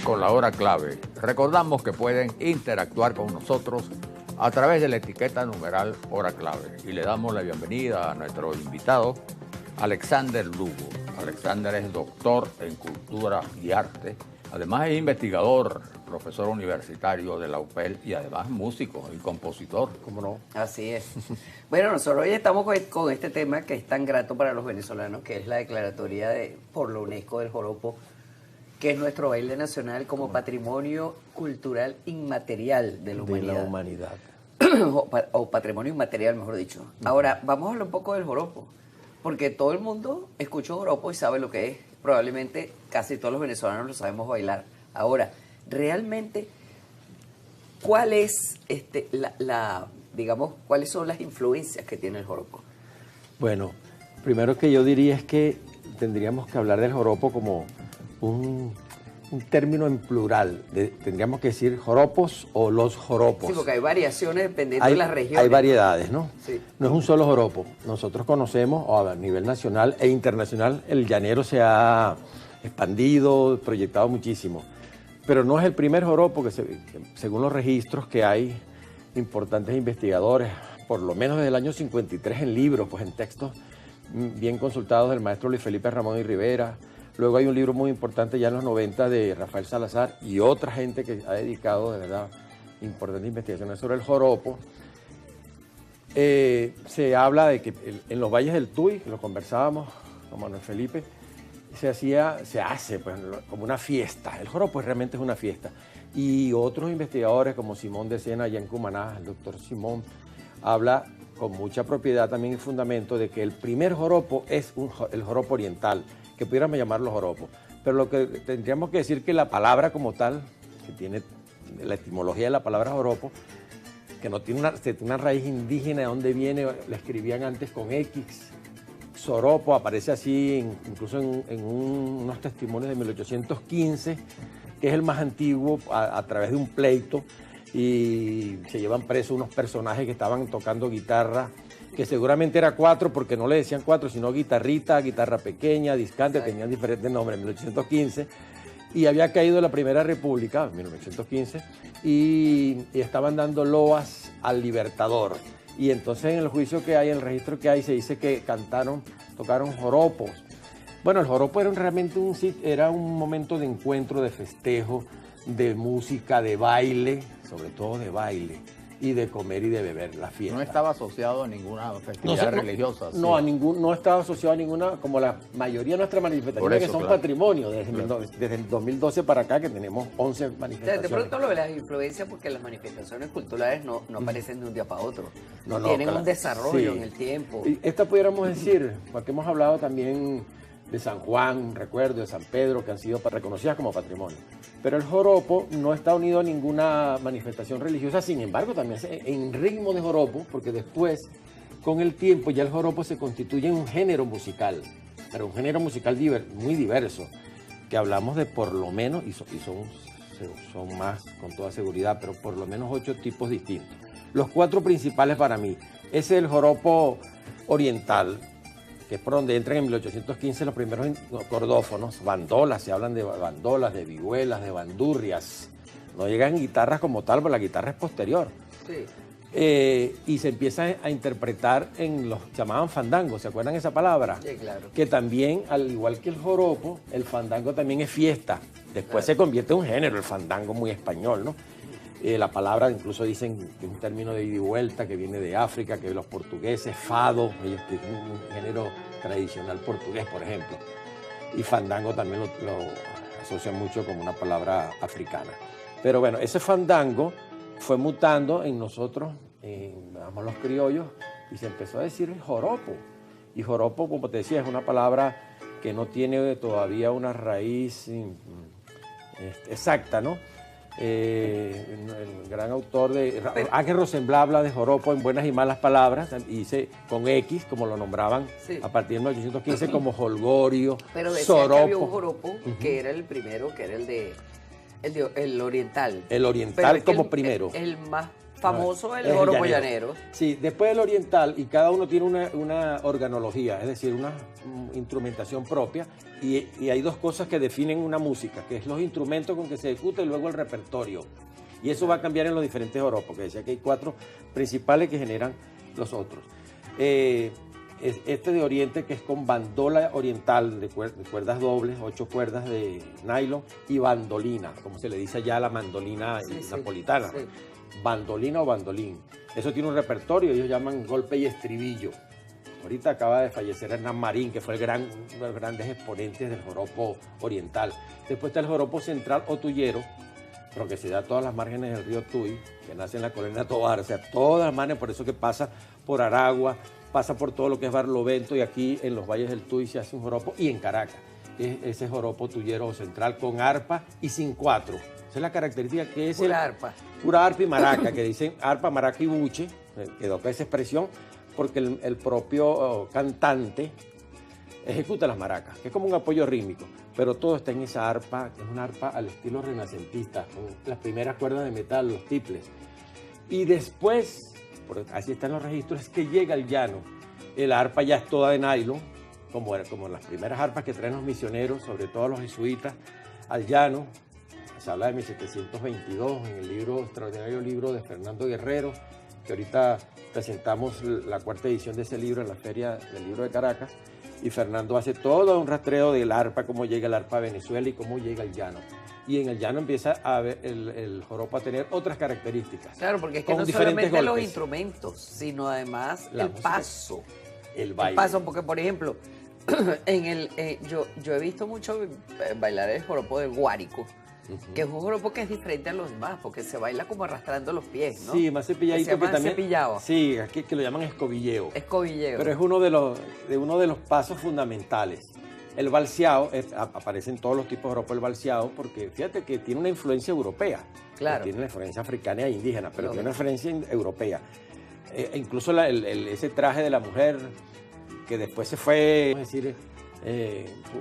con la hora clave. Recordamos que pueden interactuar con nosotros a través de la etiqueta numeral hora clave. Y le damos la bienvenida a nuestro invitado, Alexander Lugo. Alexander es doctor en cultura y arte. Además es investigador, profesor universitario de la UPEL y además músico y compositor. ¿Cómo no? Así es. Bueno, nosotros hoy estamos con este tema que es tan grato para los venezolanos, que es la declaratoria por la UNESCO del joropo, que es nuestro baile nacional como patrimonio cultural inmaterial de la humanidad. O patrimonio inmaterial, mejor dicho. Ahora, vamos a hablar un poco del joropo, porque todo el mundo escucha joropo y sabe lo que es. Probablemente casi todos los venezolanos lo sabemos bailar. Ahora, realmente, ¿cuál es digamos, cuáles son las influencias que tiene el joropo? Bueno, primero que yo diría es que tendríamos que hablar del joropo como un término en plural. Tendríamos que decir joropos o los joropos. Sí, porque hay variaciones dependiendo de las regiones. Hay variedades, ¿no? Sí. No es un solo joropo. Nosotros conocemos, a nivel nacional e internacional, el llanero se ha expandido, proyectado muchísimo. Pero no es el primer joropo que según los registros que hay, importantes investigadores, por lo menos desde el año 53 en libros, pues en textos bien consultados del maestro Luis Felipe Ramón y Rivera. Luego hay un libro muy importante ya en los 90 de Rafael Salazar y otra gente que ha dedicado de verdad importantes investigaciones sobre el joropo. Se habla de que en los valles del Tuy, lo conversábamos con Manuel Felipe, se hace pues, como una fiesta. El joropo realmente es una fiesta. Y otros investigadores como Simón de Sena allá en Cumaná, el doctor Simón, habla con mucha propiedad también y fundamento de que el primer joropo es el joropo oriental, que pudiéramos llamarlo joropo. Pero lo que tendríamos que decir que la palabra como tal, que tiene la etimología de la palabra joropo, que no tiene una raíz indígena de dónde viene, la escribían antes con X. Soropo aparece así incluso en unos testimonios de 1815, que es el más antiguo a través de un pleito, y se llevan presos unos personajes que estaban tocando guitarra, que seguramente era cuatro, porque no le decían cuatro, sino guitarrita, guitarra pequeña, discante, tenían diferentes nombres en 1815, y había caído la Primera República, en 1915, y estaban dando loas al libertador. Y entonces en el juicio que hay, en el registro que hay, se dice que tocaron joropos. Bueno, el joropo era un momento de encuentro, de festejo, de música, de baile, sobre todo de baile, y de comer y de beber, la fiesta. No estaba asociado a ninguna festividad religiosa. No, no estaba asociado a ninguna, como la mayoría de nuestras manifestaciones que son patrimonio, desde el 2012 para acá, que tenemos 11 manifestaciones. De pronto lo de las influencias, porque las manifestaciones culturales no aparecen de un día para otro. Tienen un desarrollo en el tiempo. Y esta pudiéramos decir, porque hemos hablado también de San Juan, recuerdo, de San Pedro, que han sido reconocidas como patrimonio. Pero el joropo no está unido a ninguna manifestación religiosa, sin embargo, también en ritmo de joropo, porque después, con el tiempo, ya el joropo se constituye en un género musical, pero un género musical muy diverso, que hablamos de por lo menos, y son más con toda seguridad, pero por lo menos 8 tipos distintos. Los 4 principales para mí, es el joropo oriental, que es por donde entran en 1815 los primeros cordófonos, bandolas, se hablan de bandolas, de vihuelas, de bandurrias. No llegan guitarras como tal, pero la guitarra es posterior. Sí. Y se empieza a interpretar en los llamaban fandangos, ¿se acuerdan esa palabra? Sí, claro. Que también, al igual que el joropo, el fandango también es fiesta. Después se convierte en un género, el fandango muy español, ¿no? La palabra incluso dicen que es un término de ida y vuelta que viene de África, que los portugueses, fado, ellos tienen un género tradicional portugués, por ejemplo. Y fandango también lo asocian mucho como una palabra africana. Pero bueno, ese fandango fue mutando en nosotros, digamos los criollos, y se empezó a decir joropo. Y joropo, como te decía, es una palabra que no tiene todavía una raíz exacta, ¿no? El gran autor Ángel Rosenblatt habla de joropo en Buenas y Malas Palabras, y dice con X, como lo nombraban a partir de 1815, como jolgorio, pero decía que había un joropo que era el primero, que era el oriental. El oriental como primero. El más famoso Es el joropo llanero. Sí, después el oriental, y cada uno tiene una organología, es decir, una instrumentación propia, y hay dos cosas que definen una música, que es los instrumentos con que se ejecuta y luego el repertorio. Y eso va a cambiar en los diferentes joropos, que decía que hay 4 principales que generan los otros. Este de Oriente, que es con bandola oriental de cuerdas dobles, 8 cuerdas de nylon, y bandolina, como se le dice allá a la mandolina napolitana. Sí. Bandolina o bandolín. Eso tiene un repertorio, ellos llaman golpe y estribillo. Ahorita acaba de fallecer Hernán Marín, que fue uno de los grandes exponentes del joropo oriental. Después está el joropo central o tuyero, pero que se da a todas las márgenes del río Tuy, que nace en la colonia Tovar, o sea, todas las márgenes, por eso que pasa por Aragua, pasa por todo lo que es Barlovento, y aquí en los valles del Tuy se hace un joropo, y en Caracas, ese joropo tuyero central con arpa y sin 4. Esa es la característica que es Pura arpa. Pura arpa y maraca, que dicen arpa, maraca y buche, quedó con esa expresión, porque el propio cantante ejecuta las maracas, que es como un apoyo rítmico, pero todo está en esa arpa, que es una arpa al estilo renacentista, con las primeras cuerdas de metal, los tiples. Y después, así están los registros, es que llega el llano. El arpa ya es toda de nylon, como las primeras arpas que traen los misioneros, sobre todo los jesuitas, al llano. Se habla de 1722 en el extraordinario libro de Fernando Guerrero, que ahorita presentamos la 4ª edición de ese libro en la Feria del Libro de Caracas, y Fernando hace todo un rastreo del arpa, cómo llega el arpa a Venezuela y cómo llega el llano. Y en el llano empieza a ver el joropo a tener otras características. Claro, porque es que con no diferentes solamente los golpes. instrumentos, sino además La el música, paso. El baile. El paso, porque por ejemplo, yo he visto mucho bailar el joropo de Guárico, que es un joropo que es diferente a los demás, porque se baila como arrastrando los pies, ¿no? Sí, más cepilladito, se llama también. cepillado. Sí, aquí que lo llaman escobilleo. Escobilleo. Pero es uno de los pasos fundamentales. El valseado, aparece en todos los tipos de joropo el valseado, porque fíjate que tiene una influencia europea. Claro. Tiene una influencia africana e indígena, pero Lógico. tiene una influencia europea. Incluso ese traje de la mujer, que después se fue, vamos a decir,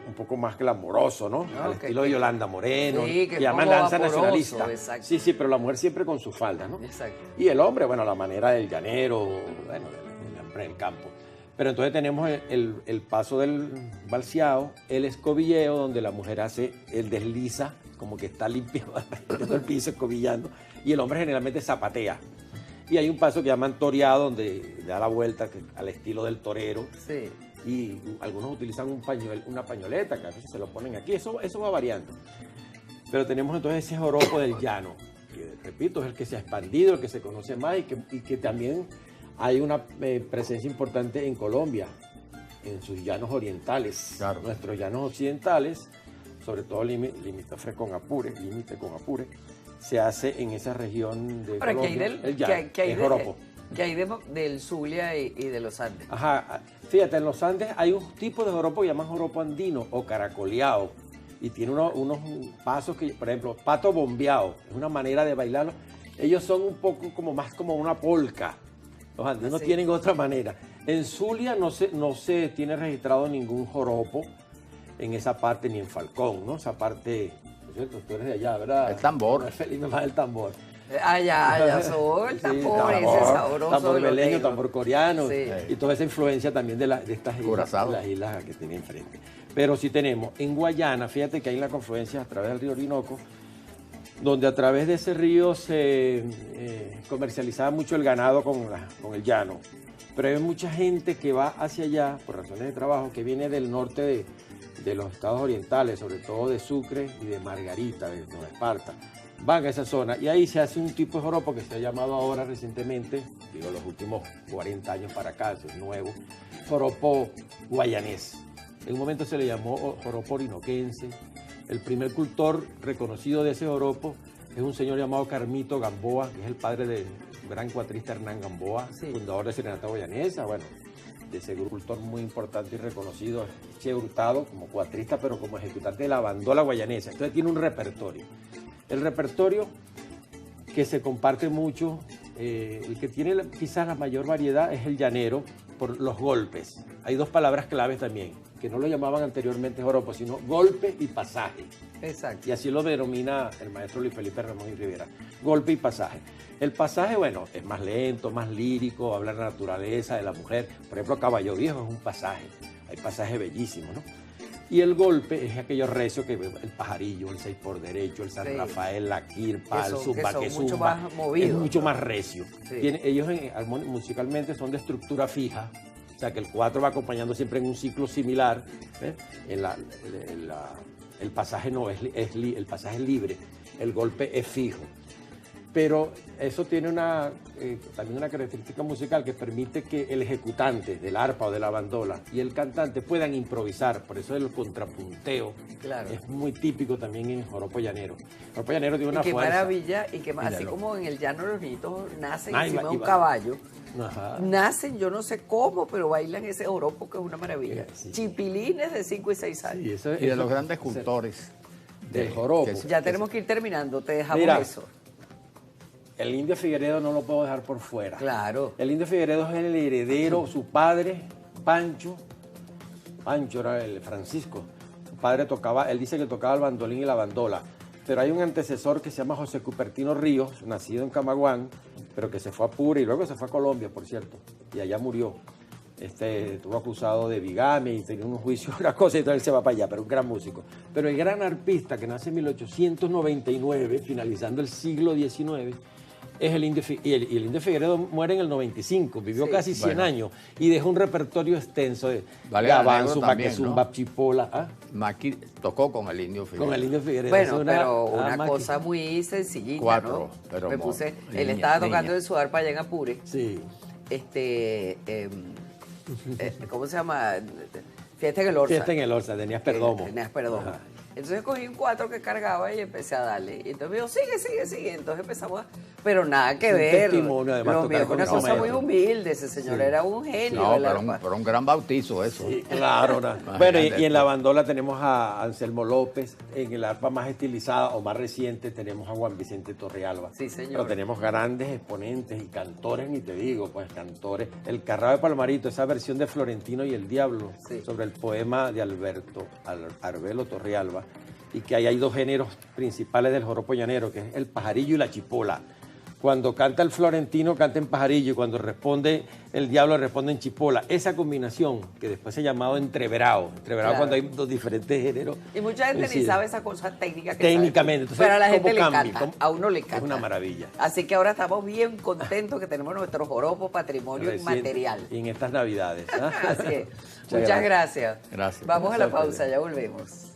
un poco más glamoroso, ¿no? Ah, Al ok, estilo de Yolanda Moreno, sí, que que llaman como danza vaporoso, nacionalista. exacto. Sí, sí, pero la mujer siempre con su falda, ¿no? Exacto. Y el hombre, bueno, la manera del llanero, bueno, del campo. Pero entonces tenemos el paso del valseado, el escobilleo, donde la mujer hace el desliza, como que está limpiando el piso, escobillando, y el hombre generalmente zapatea. Y hay un paso que llaman toreado, donde da la vuelta al estilo del torero. Sí. Y algunos utilizan una pañoleta, que a veces se lo ponen aquí, eso va variando. Pero tenemos entonces ese joropo del llano, que repito, es el que se ha expandido, el que se conoce más, y que también hay una presencia importante en Colombia, en sus llanos orientales. Claro. Nuestros llanos occidentales, sobre todo límite con Apure, se hace en esa región de Pero Colombia, el llano, ¿qué hay el joropo. del Zulia y de los Andes? Ajá, fíjate, en los Andes hay un tipo de joropo que llaman joropo andino o caracoleado, y tiene unos pasos que, por ejemplo, pato bombeado, es una manera de bailarlo. Ellos son un poco más como una polca. Los andinos Así. tienen otra manera. En Zulia no se tiene registrado ningún joropo en esa parte, ni en Falcón, ¿no? Esa parte, por cierto, tú eres de allá, ¿verdad? El tambor. Felipe, más el tambor. Ya soy el Sí, tambor, ese sabroso. tambor de los beleño, negros. tambor coreano, Sí. y toda esa influencia también de estas islas, Curazao. las islas que tiene enfrente. Pero sí tenemos en Guayana, fíjate que hay la confluencia a través del río Orinoco, donde a través de ese río se comercializaba mucho el ganado con el llano. Pero hay mucha gente que va hacia allá por razones de trabajo, que viene del norte de los estados orientales, sobre todo de Sucre y de Margarita, de Nueva Esparta. Van a esa zona y ahí se hace un tipo de joropo que se ha llamado ahora recientemente, digo los últimos 40 años para acá, eso es nuevo, joropo guayanés. En un momento se le llamó joropo orinoquense. El primer cultor reconocido de ese joropo es un señor llamado Carmito Gamboa, que es el padre del gran cuatrista Hernán Gamboa, Sí. fundador de Serenata Guayanesa, bueno, de ese cultor muy importante y reconocido, Che Hurtado, como cuatrista, pero como ejecutante de la bandola guayanesa. Entonces tiene un repertorio. El repertorio que se comparte mucho, el que tiene quizás la mayor variedad es el llanero, por los golpes. Hay dos palabras claves también, que no lo llamaban anteriormente joropo, sino golpe y pasaje. Exacto. Y así lo denomina el maestro Luis Felipe Ramón y Rivera, golpe y pasaje. El pasaje, bueno, es más lento, más lírico, habla de la naturaleza, de la mujer. Por ejemplo, Caballo Viejo es un pasaje, hay pasajes bellísimos, ¿no? Y el golpe es aquello recio que el pajarillo, el 6 por derecho, el San Rafael, la quirpa, el zumba, que mucho zumba, más movidos, es mucho más recio. Sí. Ellos musicalmente son de estructura fija, o sea que el 4 va acompañando siempre en un ciclo similar. El pasaje no el pasaje es libre, el golpe es fijo. Pero eso tiene también una característica musical que permite que el ejecutante del arpa o de la bandola y el cantante puedan improvisar. Por eso el contrapunteo es muy típico también en joropo llanero. El joropo llanero tiene una fuerza. Qué maravilla, y que así como en el llano los niñitos nacen encima de un caballo. Ajá. Nacen, yo no sé cómo, pero bailan ese joropo que es una maravilla. Sí. Chipilines de 5 y 6 años. Sí, y de los grandes cultores del joropo. Ya tenemos que ir terminando, te dejamos eso. El Indio Figueredo no lo puedo dejar por fuera. Claro. El Indio Figueredo es el heredero, su padre, Pancho era el Francisco. Su padre tocaba, él dice que tocaba el bandolín y la bandola. Pero hay un antecesor que se llama José Cupertino Ríos, nacido en Camaguán, pero que se fue a Pura y luego se fue a Colombia, por cierto, y allá murió. Estuvo acusado de bigamia y tenía unos juicios, una cosa, y entonces él se va para allá, pero un gran músico. Pero el gran arpista que nace en 1899, finalizando el siglo XIX, es el Indio Figueredo. Y el Indio Figueredo muere en el 95, vivió casi 100 años y dejó un repertorio extenso de Gabán, Zumba, Zumba, Chipola. ¿Ah? Maqui tocó con el Indio Figueredo. Con el Indio Figueredo. Bueno, pero una cosa muy sencillita, ¿no? Pero me puse, él estaba tocando en su arpa allá en Apure. Sí. ¿Cómo se llama? Fiesta en el Orza. Fiesta en el Orza, tenías Perdomo. Tenías Perdomo. Ajá. Entonces cogí un 4 que cargaba y empecé a darle. Y entonces me dijo, sigue. Entonces empezamos a... Pero nada que ver. Testimonio, además, lo mío fue una cosa muy humilde. Ese señor era un genio. No, pero un gran bautizo eso. Sí, claro. Bueno, y en la bandola tenemos a Anselmo López. En el arpa más estilizada o más reciente tenemos a Juan Vicente Torrealba. Sí, señor. Pero tenemos grandes exponentes y cantores, ni te digo, pues cantores. El Carrao de Palmarito, esa versión de Florentino y el Diablo, sobre el poema de Alberto Arbelo Torrealba. Y que ahí hay dos géneros principales del joropo llanero, que es el pajarillo y la chipola. Cuando canta el florentino, canta en pajarillo, y cuando responde el diablo, responde en chipola. Esa combinación, que después se ha llamado entreverado, cuando hay dos diferentes géneros. Y mucha gente ni sabe esa cosa técnica que técnicamente. Entonces, pero a la gente le encanta, a uno le encanta. Es una maravilla. Así que ahora estamos bien contentos que tenemos nuestro joropo patrimonio inmaterial. Y en estas Navidades. Así es. Muchas gracias. Gracias. Vamos a la pausa, ya volvemos.